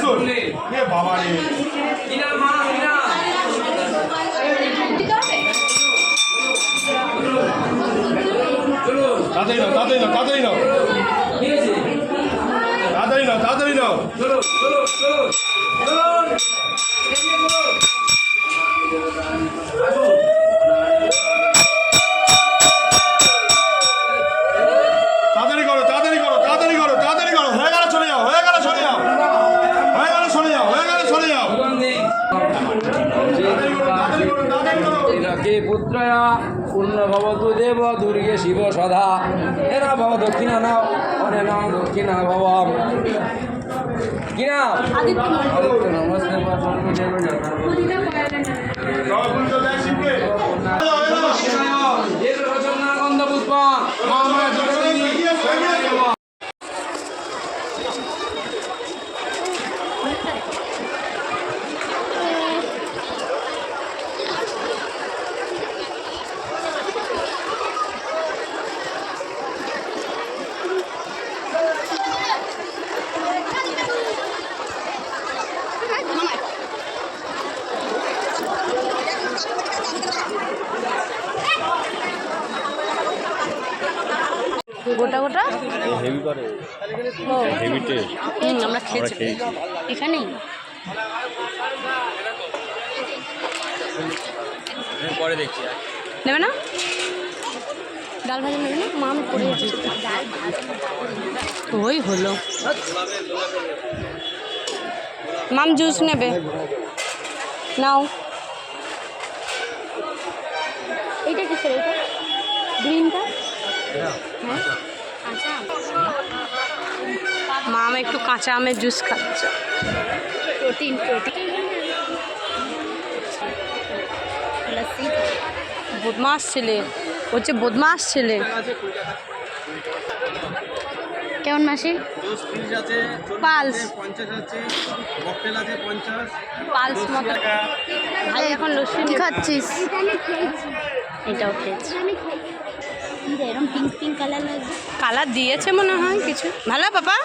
পিস্তল এ বাবা রে তাড়াতাড়ি নাও তাড়াতাড়ি নাও তাড়াতাড়ি নাও তাড়াতাড়ি নাও তাড়াতাড়ি নাও চলো চলো চলো তাড়াতাড়ি করো তাড়াতাড়ি করো তাড়াতাড়ি করো তাড়াতাড়ি করো হয়ে গেল চলে যাও হয়ে গেল চলে যাও হয়ে গেল চলে যাও হয়ে গেল চলে যাও পুত্রয়া পূর্ণ ভবতু দেব দুর্গে শিব সদা এরা ভব দক্ষিণা নাও অনে নাও দক্ষিণা ভব কি নাম আদিত্য নমস্তে রচনাগন্ধ পুষ্প গোটা গোটা হেভি করে হেভি টেস্ট আমরা খেয়েছি এখানেই পরে দেখছি নেবে না ডাল ভাজা নেবে না মাম করে ওই হলো মাম জুস নেবে নাও এইটা কিসের এটা গ্রিনটা মাম একটু কাঁচা আমের জুস খাচ্ছে প্রোটিন প্রোটিন বদমাস ছেলে হচ্ছে বদমাস ছেলে কেমন মাসি পালস পালস মতো ভাই এখন লস্যি খাচ্ছিস এটাও খেয়েছি এরকম পিঙ্ক পিঙ্ক কালার লাগবে কালার দিয়েছে মনে হয় কিছু ভালো বাবা